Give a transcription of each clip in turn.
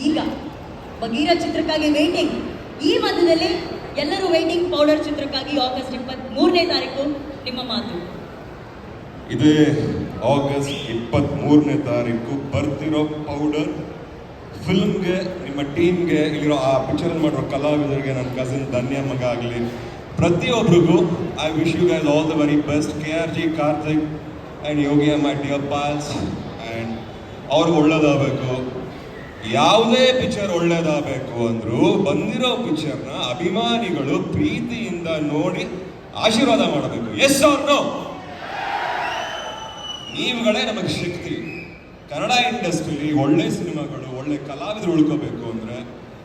ಈಗ ಬಗೀರ ಚಿತ್ರಕ್ಕಾಗಿ ವೇಟಿಂಗ್. ಈ ಮಧ್ಯದಲ್ಲಿ ಎಲ್ಲರೂ ವೇಟಿಂಗ್ ಪೌಡರ್ ಚಿತ್ರಕ್ಕಾಗಿ ಆಗಸ್ಟ್ 23ನೇ ತಾರೀಕು ನಿಮ್ಮ ಮಾತು. ಇದೇ ಆಗಸ್ಟ್ 23ನೇ ತಾರೀಕು ಬರ್ತಿರೋ ಪೌಡರ್ ಫಿಲ್ಮ್ಗೆ, ನಿಮ್ಮ ಟೀಮ್ಗೆ, ಇಲ್ಲಿರೋ ಆ ಪಿಕ್ಚರ್ ಮಾಡಿರೋ ಕಲಾವಿದರಿಗೆ, ನನ್ನ ಕಸಿನ್ ಧನ್ಯ ಮಗ ಆಗಲಿ, ಪ್ರತಿಯೊಬ್ಬರಿಗೂ I wish you guys all the very best. KRG, Karthik and Yogi my dear pals, and ಅವ್ರಿಗೆ ಒಳ್ಳೇದಾಗಬೇಕು. ಯಾವುದೇ ಪಿಕ್ಚರ್ ಒಳ್ಳೇದಾಗಬೇಕು ಅಂದರೂ ಬಂದಿರೋ ಪಿಕ್ಚರ್ನ ಅಭಿಮಾನಿಗಳು ಪ್ರೀತಿಯಿಂದ ನೋಡಿ ಆಶೀರ್ವಾದ ಮಾಡಬೇಕು. S R no? ನೀವುಗಳೇ ನಮಗೆ ಶಕ್ತಿ. ಕನ್ನಡ ಇಂಡಸ್ಟ್ರಿಲಿ ಒಳ್ಳೆ ಸಿನಿಮಾಗಳು, ಒಳ್ಳೆ ಕಲಾವಿದರು ಉಳ್ಕೋಬೇಕು ಅಂದರೆ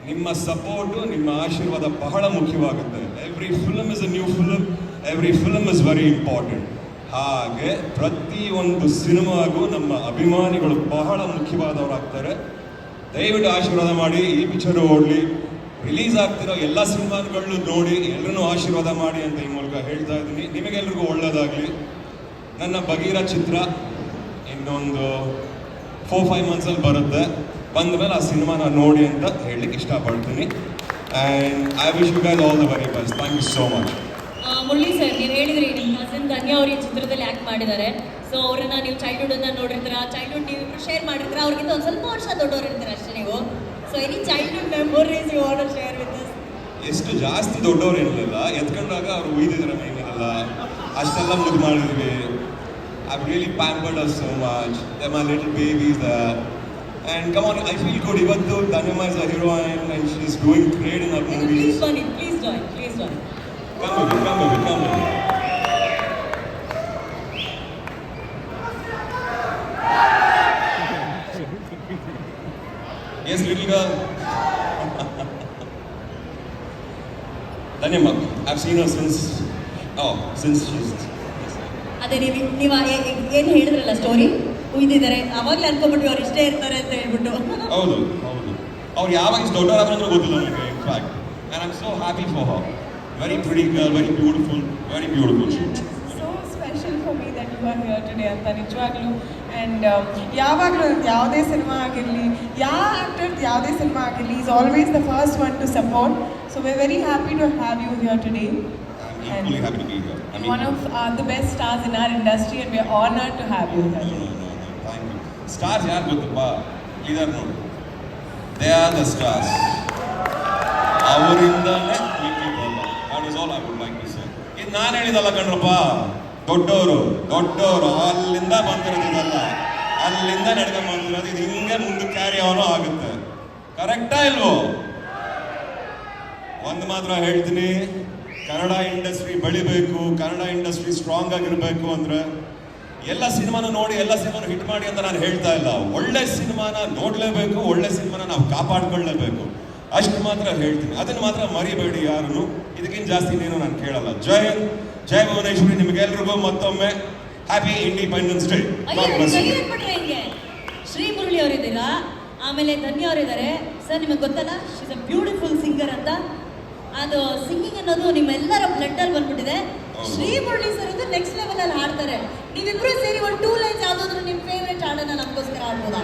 ನಿಮ್ಮ ಸಪೋರ್ಟು, ನಿಮ್ಮ ಆಶೀರ್ವಾದ ಬಹಳ ಮುಖ್ಯವಾಗುತ್ತೆ. Every film is a new film, every film is very important. ಹಾಗೆ ಪ್ರತಿಯೊಂದು ಸಿನಿಮಾಗೂ ನಮ್ಮ ಅಭಿಮಾನಿಗಳು ಬಹಳ ಮುಖ್ಯವಾದವರಾಗ್ತಾರೆ. ದಯವಿಟ್ಟು ಆಶೀರ್ವಾದ ಮಾಡಿ. ಈ ಪಿಕ್ಚರ್ ಓಡಲಿ, ರಿಲೀಸ್ ಆಗ್ತಿರೋ ಎಲ್ಲ ಸಿನಿಮಾಗಳನ್ನು ನೋಡಿ ಎಲ್ಲರನ್ನೂ ಆಶೀರ್ವಾದ ಮಾಡಿ ಅಂತ ಈ ಮೂಲಕ ಹೇಳ್ತಾ ಇದ್ದೀನಿ. ನಿಮಗೆಲ್ರಿಗೂ ಒಳ್ಳೆಯದಾಗಲಿ. ನನ್ನ ಬಗೀರ ಚಿತ್ರ ಇನ್ನೊಂದು 4-5 ಮಂತ್ಸಲ್ಲಿ ಬರುತ್ತೆ. ಬಂದ ಮೇಲೆ ಆ ಸಿನಿಮಾನ ನೋಡಿ ಅಂತ ಹೇಳಲಿಕ್ಕೆ ಇಷ್ಟಪಡ್ತೀನಿ. And I wish you guys all the very best. Thank you so much. Murali sir, ನೀವು ಹೇಳಿದ್ರಿ ನಿಮ್ಮ ಕಸಿನ್ ಧನ್ಯ ಅವರು ಈ ಚಿತ್ರದಲ್ಲಿ ಆ್ಯಕ್ಟ್ ಮಾಡಿದ್ದಾರೆ. ಸೊ ಅವರನ್ನ ನೀವು ಚೈಲ್ಡ್ಹುಡ್ಡನ್ನು ನೋಡಿರ್ತೀರ, ಚೈಲ್ಡ್ಹುಡ್ ನೀವು ಶೇರ್ ಮಾಡಿರ್ತೀರ. ಅವ್ರಿಗಿಂತ ಒಂದು ಸ್ವಲ್ಪ ವರ್ಷ ದೊಡ್ಡವರು ಇರ್ತೀರ ಅಷ್ಟೇ ನೀವು. So any childhood memories you want to share with us? ಎಷ್ಟು ಜಾಸ್ತಿ ದೊಡ್ಡವರು ಇರಲಿಲ್ಲ, ಎತ್ಕೊಂಡಾಗ ಅವರು ಉಯ್ದಿದ್ದಾರೆ ಮೈಮೇಲೆಲ್ಲ, ಅಷ್ಟೆಲ್ಲ ಮುದ್ದು ಮಾಡಿದ್ವಿ. I've really pampered us so much. They're my little babies there. And come on, I feel good. Even though Dhanima is a heroine and she's doing great in her movies. Please join. Please join. Please join. Come with me, come with me, come with me. Yes, little girl. Dhanima, I've seen her since she's... ಅದೇ ನೀವು ಏನು ಹೇಳಿದ್ರಲ್ಲ story, ಉಯ್ದಿದ್ದಾರೆ, ಅವಾಗಲೇ ಅನ್ಕೊಂಡ್ಬಿಟ್ಟು ಅವ್ರು ಇಷ್ಟೇ ಇರ್ತಾರೆ ಅಂತ ಹೇಳ್ಬಿಟ್ಟು. ಹೌದು ಹೌದು, ಅವ್ರು ಯಾವಾಗ ಇಷ್ಟು ದೊಡ್ಡವರಾದ್ರೆ ಗೊತ್ತಿಲ್ಲ ನನಗೆ. In fact and I am so happy for her. Very pretty girl, very beautiful, very beautiful. So special for me that you are here today ಅಂತ ನಿಜವಾಗ್ಲೂ. ಆ್ಯಂಡ್ ಯಾವಾಗಲೂ ಯಾವುದೇ ಸಿನಿಮಾ ಆಗಿರಲಿ, ಯಾವ ಆ್ಯಕ್ಟರ್ ಯಾವುದೇ ಸಿನಿಮಾ ಆಗಿರಲಿ, is always the first one to support. So we are very happy to have you here today. I'm equally happy to be here. I mean, one of the best stars in our industry, and we are honored to have you here. No, thank you. Stars yaar gottappa? Either no. They are the stars. Avarindane click balla. That is all I would like to say. ಇದು ನಾನು ಹೇಳಿದಲ್ಲ ಕಣ್ರಪ್ಪ, ದೊಡ್ಡವರು ಅಲ್ಲಿಂದ ಬಂದಿರೋದಿದಲ್ಲ, ಅಲ್ಲಿಂದ ನಡ್ಕೊಂಡು ಬಂದಿರೋದು. ಇದು ಹಿಂಗೆ ಮುಂದೆ ಕ್ಯಾರಿ ಅವನು ಆಗುತ್ತೆ. ಕರೆಕ್ಟಾ ಇಲ್ವೋ? ಒಂದು ಮಾತ್ರ ಹೇಳ್ತೀನಿ, ಕನ್ನಡ ಇಂಡಸ್ಟ್ರಿ ಬೆಳಿಬೇಕು, ಕನ್ನಡ ಇಂಡಸ್ಟ್ರಿ ಸ್ಟ್ರಾಂಗ್ ಆಗಿರಬೇಕು ಅಂದರೆ ಎಲ್ಲ ಸಿನಿಮಾನು ನೋಡಿ, ಎಲ್ಲ ಸಿನಿಮಾನು ಹಿಟ್ ಮಾಡಿ ಅಂತ ನಾನು ಹೇಳ್ತಾ ಇಲ್ಲ. ಒಳ್ಳೆ ಸಿನಿಮಾನ ನೋಡಲೇಬೇಕು, ಒಳ್ಳೆ ಸಿನಿಮಾನ ನಾವು ಕಾಪಾಡ್ಕೊಳ್ಳೇಬೇಕು, ಅಷ್ಟು ಮಾತ್ರ ಹೇಳ್ತೀನಿ. ಅದನ್ನು ಮಾತ್ರ ಮರಿಬೇಡಿ ಯಾರು. ಇದಕ್ಕಿಂತ ಜಾಸ್ತಿ ಇನ್ನೇನು ನಾನು ಕೇಳಲ್ಲ. ಜೈ ಹಿಂದ್, ಜೈ ಭುವನೇಶ್ವರಿ. ನಿಮಗೆಲ್ರಿಗೂ ಮತ್ತೊಮ್ಮೆ happy independence day. Shri Murali ಅವರಿದ್ದೀರಾ, ಆಮೇಲೆ ಧನ್ಯ ಅವರಿದ್ದಾರೆ. ಸರ್ ನಿಮಗೆ ಗೊತ್ತಲ್ಲ, she is a beautiful singer ಅಂತ. ಅದು ಸಿಂಗಿಂಗ್ ಅನ್ನೋದು ನಿಮ್ಮೆಲ್ಲರ ಬ್ಲಡ್ ಅಲ್ಲಿ ಬಂದ್ಬಿಟ್ಟಿದೆ. ಶ್ರೀ ಮುರಳಿ ಸರ್ ಅದು ನೆಕ್ಸ್ಟ್ ಲೆವೆಲ್ ಅಲ್ಲಿ ಹಾಡ್ತಾರೆ. ನೀವಿಬ್ರು ಸೇರಿ ಒಂದು 2 ಲೈನ್ಸ್ ಯಾವ್ದಾದ್ರು ನಿಮ್ಮ ಫೇವ್ರೆಟ್ ಹಾಡನ್ನ ನಮಗೋಸ್ಕರ ಹಾಡ್ಬೋದಾ?